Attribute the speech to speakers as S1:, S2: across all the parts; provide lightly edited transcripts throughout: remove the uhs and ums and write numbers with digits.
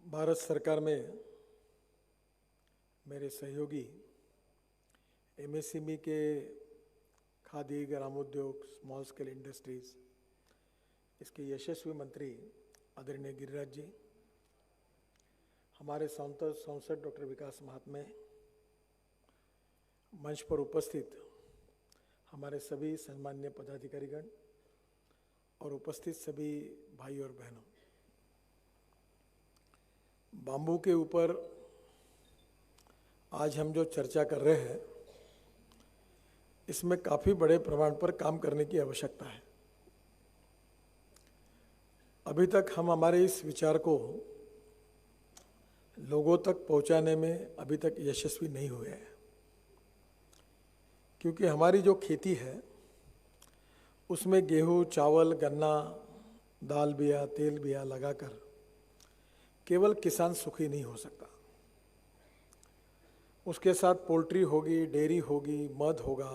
S1: भारत सरकार में मेरे सहयोगी एमएसएमई के खादी ग्रामोद्योग स्मॉल स्केल इंडस्ट्रीज इसके यशस्वी मंत्री आदरणीय गिरिराज जी, हमारे सांसद डॉक्टर विकास महात्मे, मंच पर उपस्थित हमारे सभी सम्माननीय पदाधिकारीगण और उपस्थित सभी भाई और बहनों, बाम्बू के ऊपर आज हम जो चर्चा कर रहे हैं इसमें काफ़ी बड़े प्रमाण पर काम करने की आवश्यकता है। अभी तक हम हमारे इस विचार को लोगों तक पहुंचाने में अभी तक यशस्वी नहीं हुए हैं, क्योंकि हमारी जो खेती है उसमें गेहूं, चावल, गन्ना, दाल बिया, तेल बिया लगाकर केवल किसान सुखी नहीं हो सकता। उसके साथ पोल्ट्री होगी, डेयरी होगी, मध होगा,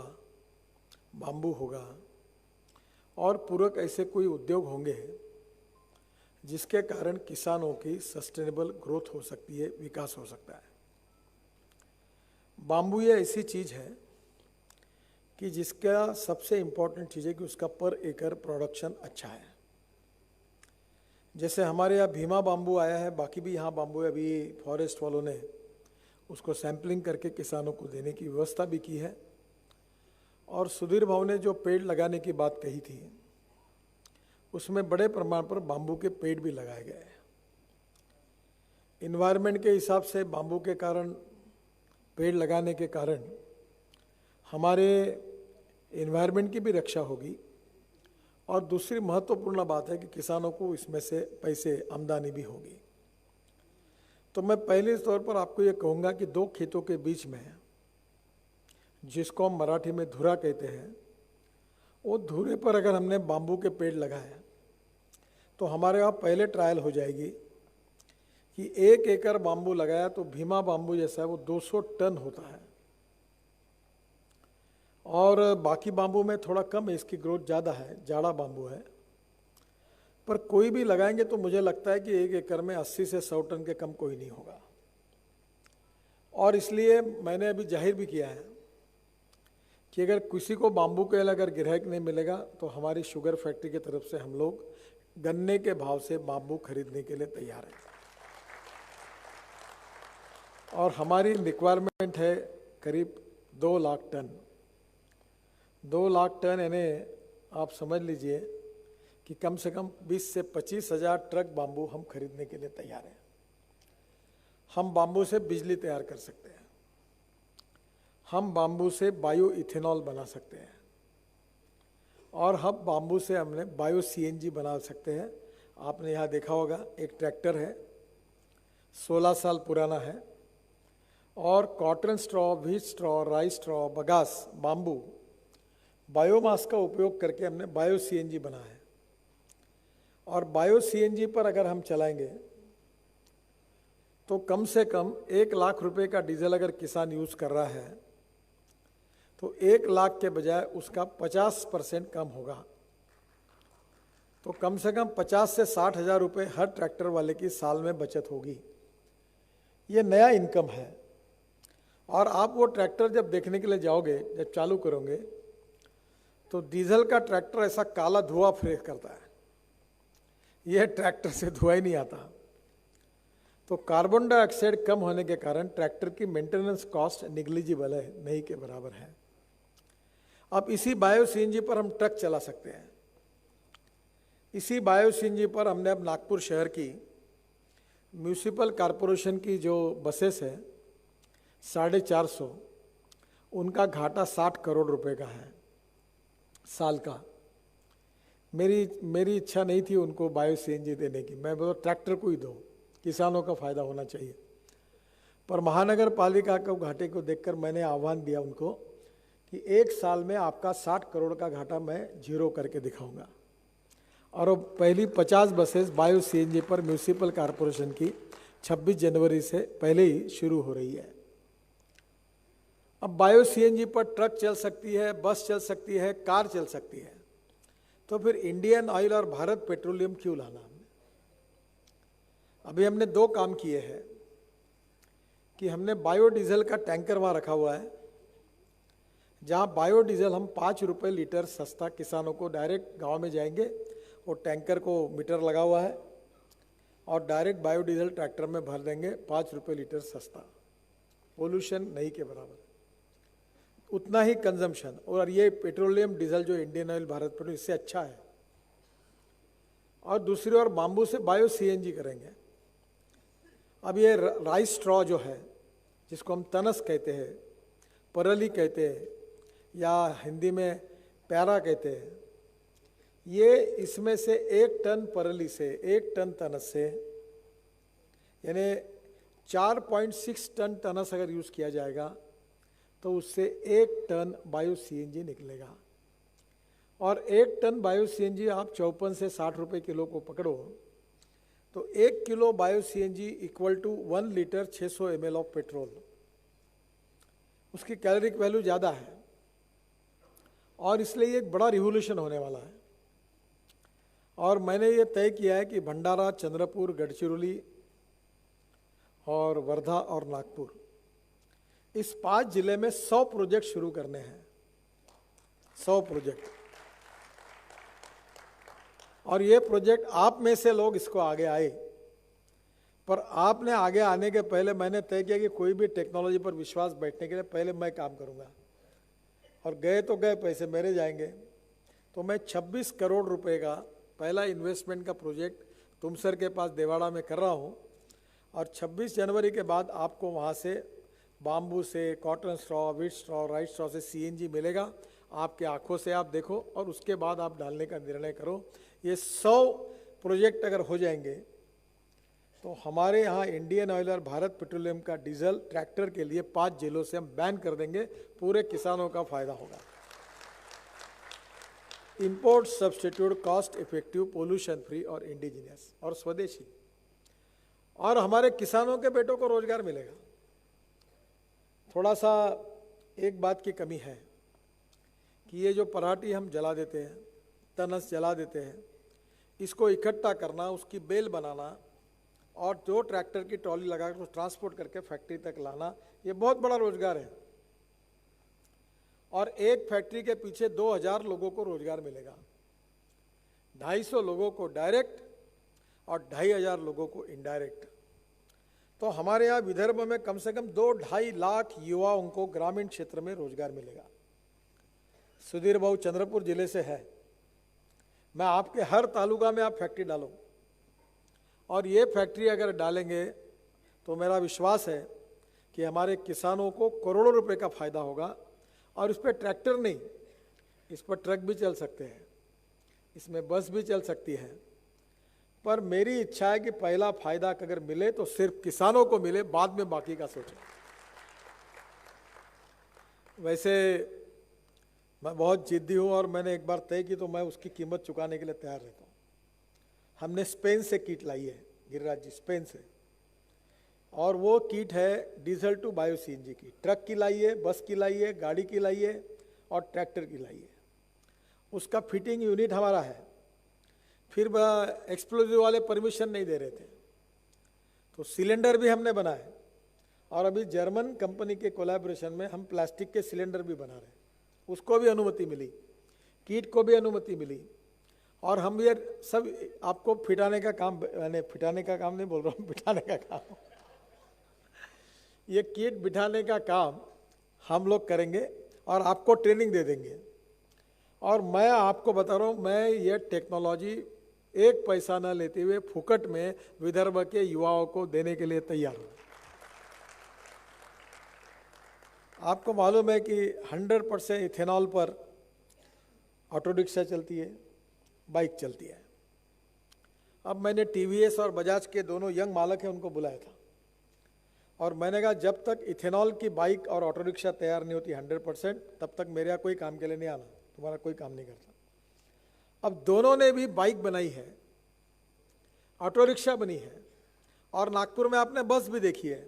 S1: बाम्बू होगा और पूरक ऐसे कोई उद्योग होंगे जिसके कारण किसानों की सस्टेनेबल ग्रोथ हो सकती है, विकास हो सकता है। बाम्बू ये ऐसी चीज है कि जिसका सबसे इम्पोर्टेंट चीज़ है कि उसका पर एकड़ प्रोडक्शन अच्छा है। जैसे हमारे यहाँ भीमा बाम्बू आया है, बाकी भी यहाँ बाम्बू है, अभी फॉरेस्ट वालों ने उसको सैंपलिंग करके किसानों को देने की व्यवस्था भी की है। और सुधीर भाव ने जो पेड़ लगाने की बात कही थी उसमें बड़े प्रमाण पर बाम्बू के पेड़ भी लगाए गए हैं। इन्वायरमेंट के हिसाब से बाम्बू के कारण, पेड़ लगाने के कारण हमारे इन्वायरमेंट की भी रक्षा होगी और दूसरी महत्वपूर्ण बात है कि किसानों को इसमें से पैसे आमदनी भी होगी। तो मैं पहले तौर पर आपको ये कहूँगा कि दो खेतों के बीच में, जिसको हम मराठी में धुरा कहते हैं, वो धुरे पर अगर हमने बाम्बू के पेड़ लगाए तो हमारे यहाँ पहले ट्रायल हो जाएगी कि 1 एकड़ बाम्बू लगाया तो भीमा बाम्बू जैसा है वो 200 टन होता है और बाकी बाम्बू में थोड़ा कम है, इसकी ग्रोथ ज़्यादा है, जाड़ा बाम्बू है। पर कोई भी लगाएंगे तो मुझे लगता है कि 1 एकड़ में 80 से 100 टन के कम कोई नहीं होगा। और इसलिए मैंने अभी जाहिर भी किया है कि अगर किसी को बाम्बू के अगर ग्राहक नहीं मिलेगा तो हमारी शुगर फैक्ट्री की तरफ से हम लोग गन्ने के भाव से बाम्बू खरीदने के लिए तैयार हैं। और हमारी रिक्वायरमेंट है करीब 2 लाख टन। 2 लाख टन यानी आप समझ लीजिए कि कम से कम 20 से 25 हज़ार ट्रक बाम्बू हम खरीदने के लिए तैयार हैं। हम बाम्बू से बिजली तैयार कर सकते हैं, हम बाम्बू से बायो इथेनॉल बना सकते हैं और हम बाम्बू से हमने बायो सीएनजी बना सकते हैं। आपने यहाँ देखा होगा एक ट्रैक्टर है, 16 साल पुराना है और cotton straw, wheat straw, rice straw, bagasse, bamboo, biomass का उपयोग करके हमने बायो सीएनजी बना है। और बायो सीएनजी पर अगर हम चलाएंगे तो कम से कम 1 लाख रुपए का डीजल अगर किसान यूज कर रहा है तो 1 लाख के बजाय उसका 50% कम होगा। तो कम से कम 50 से 60 हज़ार रुपये हर ट्रैक्टर वाले की साल में बचत होगी। ये नया इनकम है। और आप वो ट्रैक्टर जब देखने के लिए जाओगे, जब चालू करोगे तो डीजल का ट्रैक्टर ऐसा काला धुआं फेंक करता है, यह ट्रैक्टर से धुआं ही नहीं आता। तो कार्बन डाइऑक्साइड कम होने के कारण ट्रैक्टर की मेंटेनेंस कॉस्ट निग्लिजिबल है, नहीं के बराबर है। अब इसी बायो सीएनजी पर हम ट्रक चला सकते हैं। इसी बायो सीएनजी पर हमने अब नागपुर शहर की म्यूनिसिपल कॉरपोरेशन की जो बसेस है 450, उनका घाटा 60 करोड़ रुपए का है साल का। मेरी इच्छा नहीं थी उनको बायो सीएनजी देने की, मैं बोला ट्रैक्टर को ही दो, किसानों का फायदा होना चाहिए। पर महानगर पालिका के घाटे को देखकर मैंने आह्वान दिया उनको कि 1 साल में आपका 60 करोड़ का घाटा मैं जीरो करके दिखाऊंगा। और वो पहली 50 बसेस बायो सीएनजी पर म्यूनिसिपल कॉरपोरेशन की 26 जनवरी से पहले ही शुरू हो रही है। अब बायो सीएनजी पर ट्रक चल सकती है, बस चल सकती है, कार चल सकती है, तो फिर इंडियन ऑयल और भारत पेट्रोलियम क्यों लाना? अभी हमने दो काम किए हैं कि हमने बायोडीजल का टैंकर वहाँ रखा हुआ है, जहाँ बायोडीजल हम 5 रुपये लीटर सस्ता किसानों को डायरेक्ट गांव में जाएंगे, वो टैंकर को मीटर लगा हुआ है और डायरेक्ट बायोडीजल ट्रैक्टर में भर देंगे 5 रुपये लीटर सस्ता, पोल्यूशन नहीं के बराबर, उतना ही कंजम्पशन। और ये पेट्रोलियम डीजल जो इंडियन ऑयल भारत पेट्रोलियम इससे अच्छा है। और दूसरी ओर बाम्बू से बायो सीएनजी करेंगे। अब ये राइस स्ट्रॉ जो है, जिसको हम तनस कहते हैं, परली कहते हैं या हिंदी में प्यारा कहते हैं, ये इसमें से 1 टन परली से 1 टन तनस से यानी 4.6 टन तनस अगर यूज़ किया जाएगा तो उससे 1 टन बायो सीएनजी निकलेगा। और 1 टन बायो सीएनजी आप 54 से 60 रुपये किलो को पकड़ो तो 1 kilo bio CNG equal to 1 litre 600 ml of petrol. उसकी कैलोरिक वैल्यू ज़्यादा है और इसलिए एक बड़ा रिवोल्यूशन होने वाला है। और मैंने ये तय किया है कि भंडारा, चंद्रपुर, गढ़चिरौली और वर्धा और नागपुर, इस 5 जिले में 100 प्रोजेक्ट शुरू करने हैं, 100 प्रोजेक्ट। और ये प्रोजेक्ट आप में से लोग इसको आगे आए, पर आपने आगे आने के पहले मैंने तय किया कि कोई भी टेक्नोलॉजी पर विश्वास बैठने के लिए पहले मैं काम करूंगा, और गए तो गए, पैसे मेरे जाएंगे। तो मैं 26 करोड़ रुपए का पहला इन्वेस्टमेंट का प्रोजेक्ट तुमसर के पास देवाड़ा में कर रहा हूँ, और 26 जनवरी के बाद आपको वहाँ से बाम्बू से, cotton straw, wheat straw, rice straw से सीएनजी मिलेगा। आपके आंखों से आप देखो और उसके बाद आप डालने का निर्णय करो। ये 100 प्रोजेक्ट अगर हो जाएंगे तो हमारे यहाँ इंडियन ऑयल और भारत पेट्रोलियम का डीजल ट्रैक्टर के लिए 5 जिलों से हम बैन कर देंगे, पूरे किसानों का फायदा होगा। Import substitute, cost effective, pollution free और इंडिजिनियस और स्वदेशी, और हमारे किसानों के बेटों को रोजगार मिलेगा। थोड़ा सा एक बात की कमी है कि ये जो पराठी हम जला देते हैं, तनस जला देते हैं, इसको इकट्ठा करना, उसकी बेल बनाना और जो ट्रैक्टर की ट्रॉली लगाकर उसको ट्रांसपोर्ट करके फैक्ट्री तक लाना, ये बहुत बड़ा रोजगार है। और एक फैक्ट्री के पीछे 2000 लोगों को रोजगार मिलेगा, 250 लोगों को डायरेक्ट और 2500 लोगों को इनडायरेक्ट। तो हमारे यहाँ विदर्भ में कम से कम 2-2.5 लाख युवाओं को ग्रामीण क्षेत्र में रोजगार मिलेगा। सुधीर भाऊ चंद्रपुर जिले से है, मैं आपके हर तालुका में आप फैक्ट्री डालो, और ये फैक्ट्री अगर डालेंगे तो मेरा विश्वास है कि हमारे किसानों को करोड़ों रुपए का फायदा होगा। और इस पर ट्रैक्टर नहीं, इस पर ट्रक भी चल सकते हैं, इसमें बस भी चल सकती है। पर मेरी इच्छा है कि पहला फायदा अगर मिले तो सिर्फ किसानों को मिले, बाद में बाकी का सोचें। वैसे मैं बहुत जिद्दी हूँ और मैंने एक बार तय की तो मैं उसकी कीमत चुकाने के लिए तैयार रहता हूँ। हमने स्पेन से किट लाई है, गिरिराज जी, स्पेन से, और वो किट है डीजल टू बायो सीएनजी की। ट्रक की लाई है, बस की लाई है, गाड़ी की लाई है और ट्रैक्टर की लाई है। उसका फिटिंग यूनिट हमारा है। फिर एक्सप्लोजिव वाले परमिशन नहीं दे रहे थे, तो सिलेंडर भी हमने बनाए, और अभी जर्मन कंपनी के कोलैबोरेशन में हम प्लास्टिक के सिलेंडर भी बना रहे हैं, उसको भी अनुमति मिली, किट को भी अनुमति मिली। और हम ये सब आपको फिटाने का काम, मैंने फिटाने का काम नहीं बोल रहा हूँ, बिठाने का काम, ये किट बिठाने का काम हम लोग करेंगे और आपको ट्रेनिंग दे देंगे। और मैं आपको बता रहा हूँ, मैं ये टेक्नोलॉजी एक पैसा न लेते हुए फुकट में विदर्भ के युवाओं को देने के लिए तैयार हूँ। आपको मालूम है कि 100% इथेनॉल पर ऑटो रिक्शा चलती है, बाइक चलती है। अब मैंने टीवीएस और बजाज के दोनों यंग मालक हैं, उनको बुलाया था, और मैंने कहा जब तक इथेनॉल की बाइक और ऑटो रिक्शा तैयार नहीं होती 100%, तब तक मेरे यहाँ कोई काम के लिए नहीं आना, तुम्हारा कोई काम नहीं करता। अब दोनों ने भी बाइक बनाई है, ऑटो रिक्शा बनी है, और नागपुर में आपने बस भी देखी है।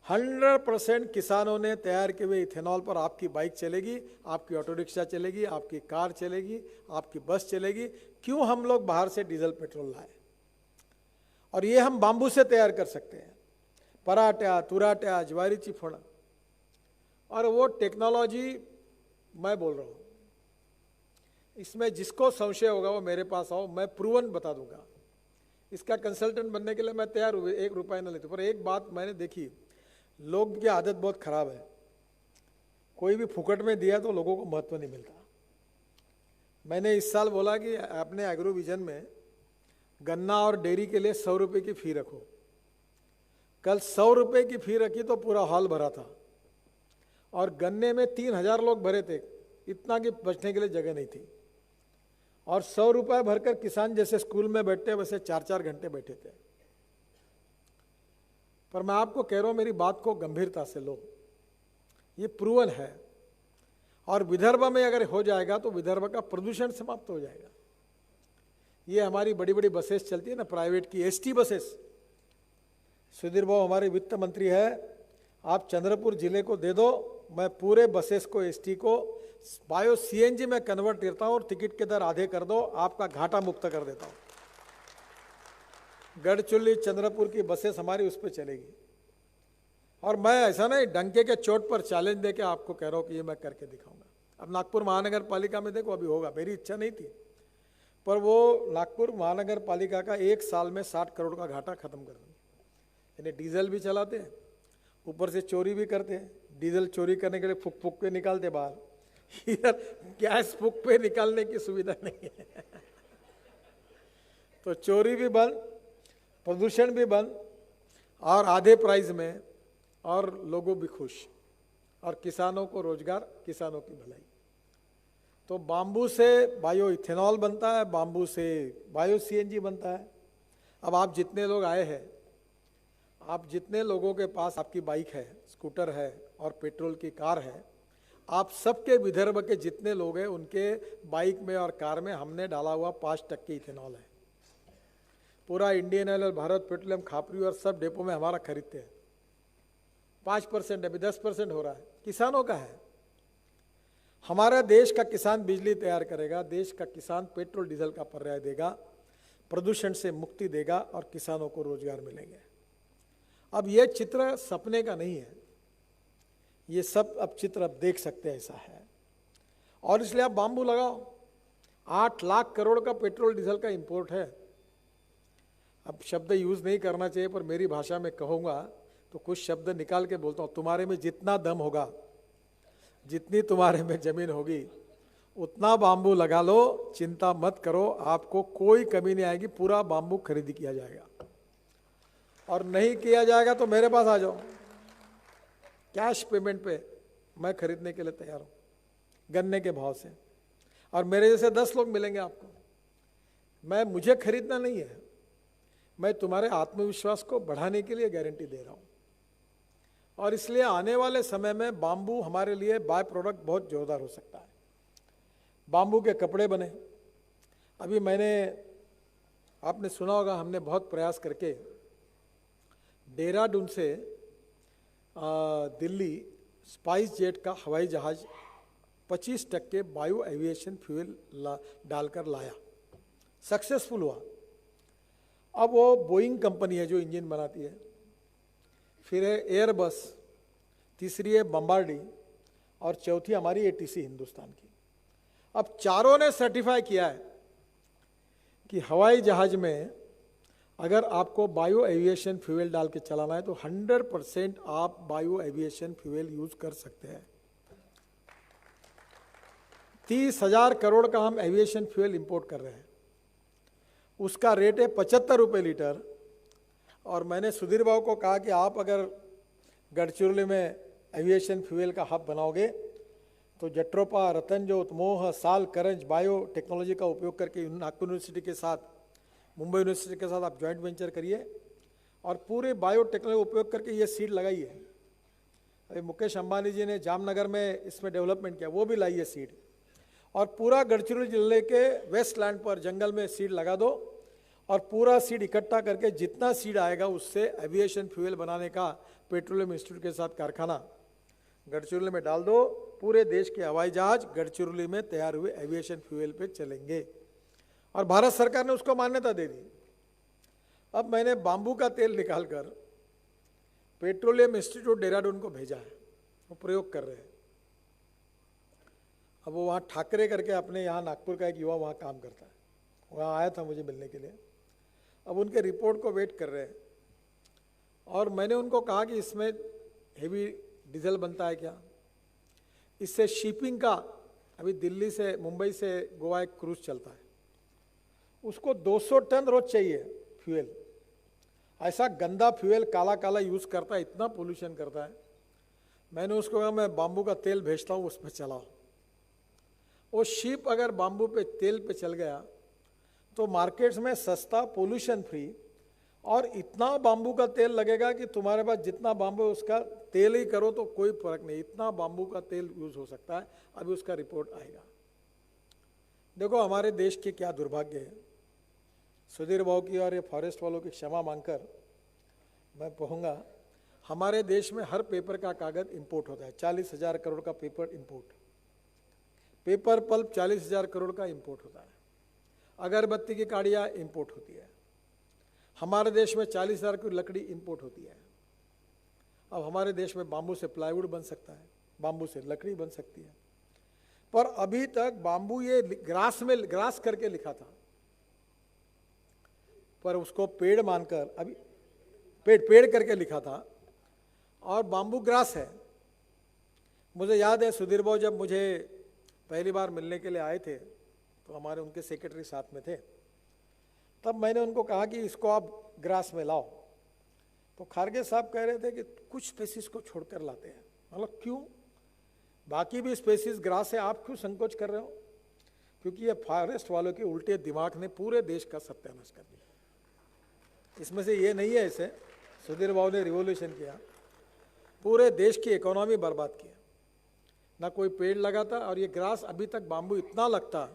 S1: 100% किसानों ने तैयार किए हुए इथेनॉल पर आपकी बाइक चलेगी, आपकी ऑटो रिक्शा चलेगी, आपकी कार चलेगी, आपकी बस चलेगी। क्यों हम लोग बाहर से डीजल पेट्रोल लाए? और ये हम बांबू से तैयार कर सकते हैं, पराठा, तुराठा, ज्वारीची फळं। और वो टेक्नोलॉजी मैं बोल रहा हूँ, इसमें जिसको संशय होगा वो मेरे पास आओ, मैं प्रूवन बता दूंगा। इसका कंसल्टेंट बनने के लिए मैं तैयार हूँ, 1 रुपया न लेते। पर एक बात मैंने देखी, लोग की आदत बहुत खराब है, कोई भी फुकट में दिया तो लोगों को महत्व नहीं मिलता। मैंने इस साल बोला कि अपने एग्रो विजन में गन्ना और डेयरी के लिए 100 रुपये की फी रखो। कल 100 रुपये की फी रखी तो पूरा हॉल भरा था, और गन्ने में 3000 लोग भरे थे, इतना कि बचने के लिए जगह नहीं थी। और 100 रुपये भरकर किसान जैसे स्कूल में बैठते वैसे 4-4 घंटे बैठे थे। पर मैं आपको कह रहा हूं, मेरी बात को गंभीरता से लो, ये प्रूवन है। और विदर्भ में अगर हो जाएगा तो विदर्भ का प्रदूषण समाप्त हो जाएगा। ये हमारी बड़ी बड़ी बसेस चलती है ना, प्राइवेट की एसटी बसेस। सुधीर बाबू हमारे वित्त मंत्री है, आप चंद्रपुर जिले को दे दो, मैं पूरे बसेस को एसटी को बायो सीएनजी में कन्वर्ट करता हूं और टिकट के दर आधे कर दो, आपका घाटा मुक्त कर देता हूं। गढ़चिरौली चंद्रपुर की बसेस हमारी उस पर चलेगी। और मैं ऐसा नहीं डंके के चोट पर चैलेंज देके आपको कह रहा हूं कि ये मैं करके दिखाऊंगा। अब नागपुर महानगर पालिका में देखो, अभी होगा, मेरी इच्छा नहीं थी, पर वो नागपुर महानगर पालिका का 1 साल में 60 करोड़ का घाटा खत्म कर देंगे। यानी डीजल भी चलाते हैं, ऊपर से चोरी भी करते हैं। डीजल चोरी करने के लिए फूक फूक के निकालते बाहर, इधर गैस फूक पे निकालने की सुविधा नहीं है। तो चोरी भी बंद, प्रदूषण भी बंद, और आधे प्राइस में, और लोगों भी खुश, और किसानों को रोजगार, किसानों की भलाई। तो बांबू से बायो इथेनॉल बनता है, बांबू से बायो सीएनजी बनता है। अब आप जितने लोग आए हैं, आप जितने लोगों के पास आपकी बाइक है, स्कूटर है और पेट्रोल की कार है, आप सबके विदर्भ के जितने लोग हैं उनके बाइक में और कार में हमने डाला हुआ 5% इथेनॉल है। पूरा इंडियन ऑयल और भारत पेट्रोलियम, खापरी और सब डेपो में हमारा खरीदते हैं। 5% अभी 10% हो रहा है, किसानों का है। हमारा देश का किसान बिजली तैयार करेगा, देश का किसान पेट्रोल डीजल का पर्याय देगा, प्रदूषण से मुक्ति देगा और किसानों को रोजगार मिलेंगे। अब यह चित्र सपने का नहीं है, ये सब अब चित्र अब देख सकते हैं, ऐसा है। और इसलिए आप बांबू लगाओ। 8 लाख करोड़ का पेट्रोल डीजल का इंपोर्ट है। अब शब्द यूज नहीं करना चाहिए, पर मेरी भाषा में कहूँगा तो कुछ शब्द निकाल के बोलता हूँ। तुम्हारे में जितना दम होगा, जितनी तुम्हारे में जमीन होगी, उतना बांबू लगा लो, चिंता मत करो, आपको कोई कमी नहीं आएगी। पूरा बांबू खरीद किया जाएगा, और नहीं किया जाएगा तो मेरे पास आ जाओ, कैश पेमेंट पे मैं खरीदने के लिए तैयार हूँ, गन्ने के भाव से। और मेरे जैसे 10 लोग मिलेंगे आपको। मुझे खरीदना नहीं है, मैं तुम्हारे आत्मविश्वास को बढ़ाने के लिए गारंटी दे रहा हूँ। और इसलिए आने वाले समय में बांबू हमारे लिए बाय प्रोडक्ट बहुत जोरदार हो सकता है। बांबू के कपड़े बने। अभी आपने सुना होगा, हमने बहुत प्रयास करके देहरादून से दिल्ली स्पाइस जेट का हवाई जहाज 25% बायो एविएशन फ्यूल डालकर लाया, सक्सेसफुल हुआ। अब वो बोइंग कंपनी है जो इंजन बनाती है, फिर है एयरबस, तीसरी है बम्बार्डी, और चौथी हमारी एटीसी हिंदुस्तान की। अब चारों ने सर्टिफाई किया है कि हवाई जहाज में अगर आपको बायो एविएशन फ्यूल डाल के चलाना है तो 100% आप बायो एविएशन फ्यूल यूज कर सकते हैं। 30,000 करोड़ का हम एविएशन फ्यूल इंपोर्ट कर रहे हैं, उसका रेट है 75 रुपये लीटर। और मैंने सुधीर बाबू को कहा कि आप अगर गढ़चिरौली में एविएशन फ्यूल का हब बनाओगे तो जट्रोपा, रतनजोत, मोह, साल, करंज बायो टेक्नोलॉजी का उपयोग करके नागपुर यूनिवर्सिटी के साथ, मुंबई यूनिवर्सिटी के साथ आप जॉइंट वेंचर करिए और पूरे बायो टेक्नोलॉजी उपयोग करके ये सीड लगाइए। अभी मुकेश अंबानी जी ने जामनगर में इसमें डेवलपमेंट किया, वो भी लाई है सीड। और पूरा गढ़चिरौली जिले के वेस्ट लैंड पर जंगल में सीड लगा दो, और पूरा सीड इकट्ठा करके जितना सीड आएगा उससे एविएशन फ्यूल बनाने का पेट्रोलियम इंस्टीट्यूट के साथ कारखाना गढ़चिरौली में डाल दो। पूरे देश के हवाई जहाज गढ़चिरौली में तैयार हुए एविएशन फ्यूल पे चलेंगे, और भारत सरकार ने उसको मान्यता दे दी। अब मैंने बाम्बू का तेल निकालकर पेट्रोलियम इंस्टीट्यूट देहरादून को भेजा है, वो प्रयोग कर रहे हैं। अब वो वहाँ ठाकरे करके अपने यहाँ नागपुर का एक युवा वहाँ काम करता है, वहाँ आया था मुझे मिलने के लिए। अब उनके रिपोर्ट को वेट कर रहे हैं और मैंने उनको कहा कि इसमें हेवी डीजल बनता है क्या, इससे शिपिंग का, अभी दिल्ली से मुंबई से गोवा एक क्रूज चलता है, उसको 200 टन रोज चाहिए फ्यूल। ऐसा गंदा फ्यूल काला काला यूज़ करता है, इतना पोल्यूशन करता है। मैंने उसको कहा मैं बाम्बू का तेल भेजता हूँ, उस पर चलाओ। वो शिप अगर बाम्बू पे तेल पे चल गया तो मार्केट्स में सस्ता, पोल्यूशन फ्री, और इतना बाम्बू का तेल लगेगा कि तुम्हारे पास जितना बाम्बू उसका तेल ही करो तो कोई फर्क नहीं, इतना बाम्बू का तेल यूज हो सकता है। अभी उसका रिपोर्ट आएगा। देखो हमारे देश के क्या दुर्भाग्य है। सुधीर भाव की और ये फॉरेस्ट वालों की क्षमा मांगकर मैं कहूँगा, हमारे देश में हर पेपर का कागज इंपोर्ट होता है। 40,000 करोड़ का paper import, paper pulp 40,000 crore का इंपोर्ट होता है। अगरबत्ती की काड़ियाँ इंपोर्ट होती है। हमारे देश में 40,000 की लकड़ी इंपोर्ट होती है। अब हमारे देश में बाम्बू से प्लाईवुड बन सकता है, बाम्बू से लकड़ी बन सकती है, पर अभी तक बाम्बू ये ग्रास करके लिखा था, पर उसको पेड़ मानकर अभी पेड़ करके लिखा था, और बाम्बू ग्रास है। मुझे याद है सुधीर भाव जब मुझे पहली बार मिलने के लिए आए थे तो हमारे उनके सेक्रेटरी साथ में थे, तब मैंने उनको कहा कि इसको आप ग्रास में लाओ, तो खारगे साहब कह रहे थे कि कुछ स्पेसीज को छोड़कर लाते हैं। मतलब क्यों, बाकी भी स्पेसीज ग्रास है, आप क्यों संकोच कर रहे हो? क्योंकि ये फॉरेस्ट वालों के उल्टे दिमाग ने पूरे देश का सत्यानाश कर दिया। इसमें से ये नहीं है ऐसे सुधीर बाबू ने रिवॉल्यूशन किया, पूरे देश की इकोनॉमी बर्बाद किया, ना कोई पेड़ लगाता। और ये ग्रास अभी तक बाम्बू इतना लगता,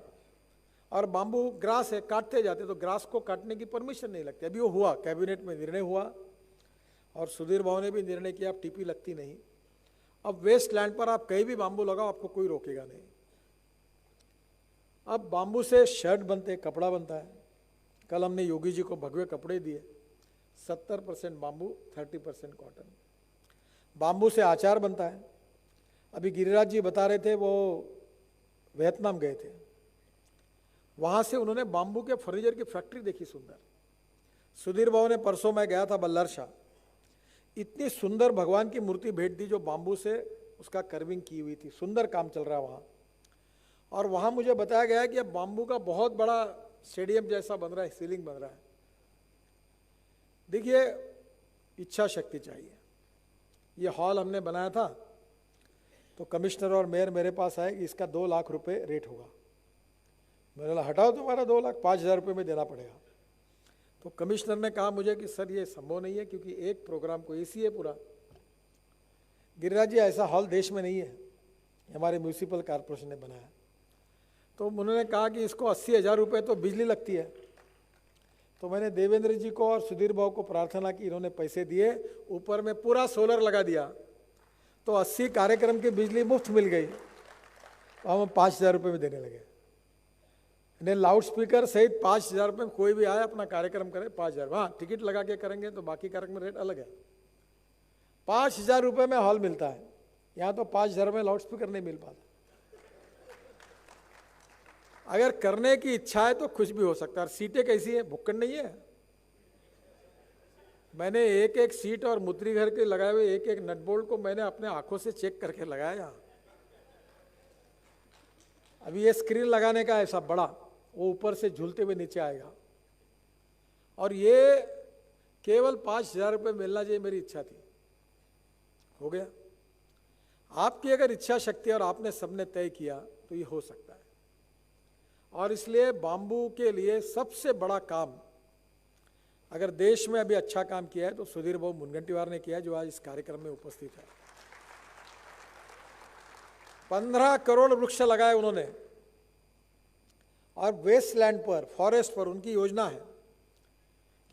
S1: और बाम्बू ग्रास है, काटते जाते तो ग्रास को काटने की परमिशन नहीं लगती। अभी वो हुआ, कैबिनेट में निर्णय हुआ और सुधीर भाव ने भी निर्णय किया, अब टीपी लगती नहीं। अब वेस्ट लैंड पर आप कहीं भी बाम्बू लगाओ, आपको कोई रोकेगा नहीं। अब बाम्बू से शर्ट बनते, कपड़ा बनता है। कल हमने योगी जी को भगवे कपड़े दिए, 70% बाम्बू, 30% कॉटन। बाम्बू से आचार बनता है। अभी गिरिराज जी बता रहे थे, वो वियतनाम गए थे, वहाँ से उन्होंने बाम्बू के फर्नीचर की फैक्ट्री देखी सुंदर। सुधीर भाव ने परसों मैं गया था बल्लर शाह, इतनी सुंदर भगवान की मूर्ति भेंट दी जो बाम्बू से उसका कर्विंग की हुई थी, सुंदर काम चल रहा है वहाँ। और वहाँ मुझे बताया गया है कि अब बाम्बू का बहुत बड़ा स्टेडियम जैसा बन रहा है, सीलिंग बन रहा है। देखिए इच्छा शक्ति चाहिए। ये हॉल हमने बनाया था तो कमिश्नर और मेयर मेरे पास आए कि इसका 2 लाख रुपए रेट होगा। मैंने बोला हटाओ, तुम्हारा 2 लाख, 5,000 रुपये में देना पड़ेगा। तो कमिश्नर ने कहा मुझे कि सर ये संभव नहीं है, क्योंकि एक प्रोग्राम को एसी है पूरा। गिरिराज जी ऐसा हॉल देश में नहीं है, हमारे म्यूनिसिपल कॉर्पोरेशन ने बनाया। तो उन्होंने कहा कि इसको 80,000 रुपये तो बिजली लगती है। तो मैंने देवेंद्र जी को और सुधीर भाव को प्रार्थना की, इन्होंने पैसे दिए, ऊपर में पूरा सोलर लगा दिया, तो 80 कार्यक्रम की बिजली मुफ्त मिल गई। हम 5,000 रुपये में देने लगे। ने लाउड स्पीकर सहित 5,000 रुपये में कोई भी आए अपना कार्यक्रम करे, 5,000। हाँ टिकट लगा के करेंगे तो बाकी कार्यक्रम में रेट अलग है। 5,000 रुपये में हॉल मिलता है, यहाँ तो 5,000 में लाउड स्पीकर नहीं मिल पाता। अगर करने की इच्छा है तो कुछ भी हो सकता है। सीटें कैसी है, भुक्कड़ नहीं है। मैंने एक एक सीट और मुत्री घर के लगाए हुए एक एक नट बोल्ट को मैंने अपने आंखों से चेक करके लगाया यहाँ। अभी ये स्क्रीन लगाने का ऐसा बड़ा, वो ऊपर से झूलते हुए नीचे आएगा, और ये केवल 5,000 रुपये मिलना चाहिए, मेरी इच्छा थी, हो गया। आपकी अगर इच्छा शक्ति और आपने सबने तय किया तो ये हो सकता है। और इसलिए बाम्बू के लिए सबसे बड़ा काम, अगर देश में अभी अच्छा काम किया है तो सुधीर भाऊ मुनगंटीवार ने किया है, जो आज इस कार्यक्रम में उपस्थित है। 15 करोड़ वृक्ष लगाए उन्होंने, और वेस्ट लैंड पर, फॉरेस्ट पर उनकी योजना है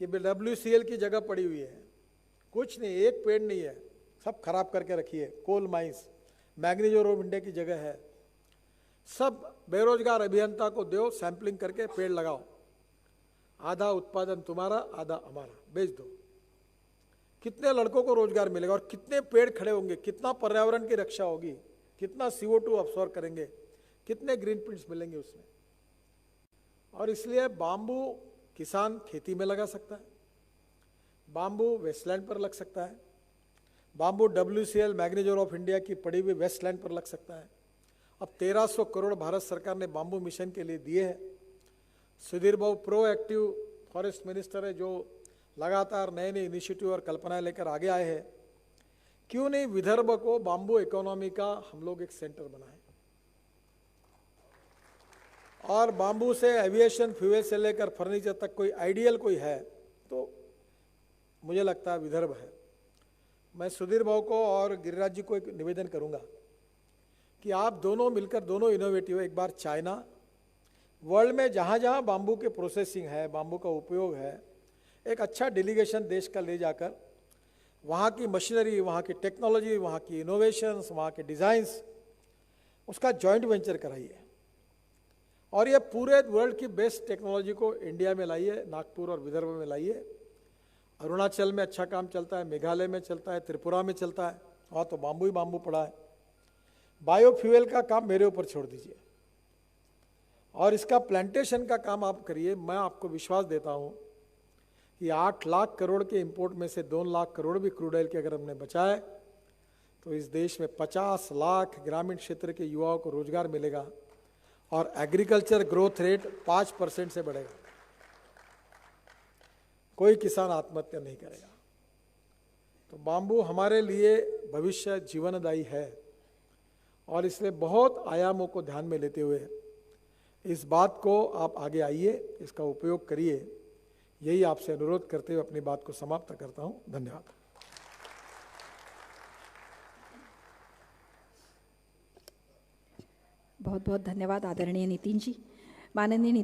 S1: कि WCL की जगह पड़ी हुई है, कुछ नहीं, एक पेड़ नहीं है, सब खराब करके रखी है। Coal mines, manganese of India की जगह है, सब बेरोजगार अभियंता को दो, सैंपलिंग करके पेड़ लगाओ। आधा उत्पादन तुम्हारा, आधा हमारा, बेच दो। कितने लड़कों को रोजगार मिलेगा और कितने पेड़ खड़े होंगे, कितना पर्यावरण की रक्षा होगी, कितना CO2 अब्सॉर्ब करेंगे, कितने ग्रीन प्रिंट्स मिलेंगे उसमें। और इसलिए बाम्बू किसान खेती में लगा सकता है, बाम्बू वेस्टलैंड पर लग सकता है, बाम्बू WCL मैग्नीज्योर ऑफ इंडिया की पड़ी हुई वेस्टलैंड पर लग सकता है। अब 1300 करोड़ भारत सरकार ने बाम्बू मिशन के लिए दिए हैं। सुधीर बाबू प्रोएक्टिव फॉरेस्ट मिनिस्टर है, जो लगातार नए नए इनिशिएटिव और कल्पनाएं लेकर आगे आए हैं। क्यों नहीं विदर्भ को बाम्बू इकोनॉमी का हम लोग एक सेंटर बनाएं, और बाम्बू से एविएशन फ्यूल से लेकर फर्नीचर तक कोई आइडियल कोई है तो मुझे लगता है विदर्भ है। मैं सुधीर भाव को और गिरिराज जी को एक निवेदन करूंगा कि आप दोनों मिलकर, दोनों इनोवेटिव, एक बार चाइना, वर्ल्ड में जहाँ जहाँ बाम्बू के प्रोसेसिंग है, बाम्बू का उपयोग है, एक अच्छा डेलीगेशन देश का ले जाकर वहाँ की मशीनरी, वहाँ की टेक्नोलॉजी, वहाँ की इनोवेशंस, वहाँ के डिज़ाइंस, उसका जॉइंट वेंचर कराइए और ये पूरे वर्ल्ड की बेस्ट टेक्नोलॉजी को इंडिया में लाइए, नागपुर और विदर्भ में लाइए। अरुणाचल में अच्छा काम चलता है, मेघालय में चलता है, त्रिपुरा में चलता है, वहाँ तो बाम्बू ही बाम्बू पड़ा है। बायोफ्यूल का काम मेरे ऊपर छोड़ दीजिए और इसका प्लांटेशन का काम आप करिए। मैं आपको विश्वास देता हूँ कि 8 लाख करोड़ के इंपोर्ट में से 2 लाख करोड़ भी क्रूड ऑयल के अगर हमने बचाए तो इस देश में 50 लाख ग्रामीण क्षेत्र के युवाओं को रोजगार मिलेगा और एग्रीकल्चर ग्रोथ रेट 5% से बढ़ेगा। कोई किसान आत्महत्या नहीं करेगा। तो बाम्बू हमारे लिए भविष्य जीवनदायी है और इसलिए बहुत आयामों को ध्यान में लेते हुए इस बात को आप आगे आइए, इसका उपयोग करिए। यही आपसे अनुरोध करते हुए अपनी बात को समाप्त करता हूं। धन्यवाद।
S2: बहुत बहुत धन्यवाद आदरणीय नितिन जी। माननीय नितिन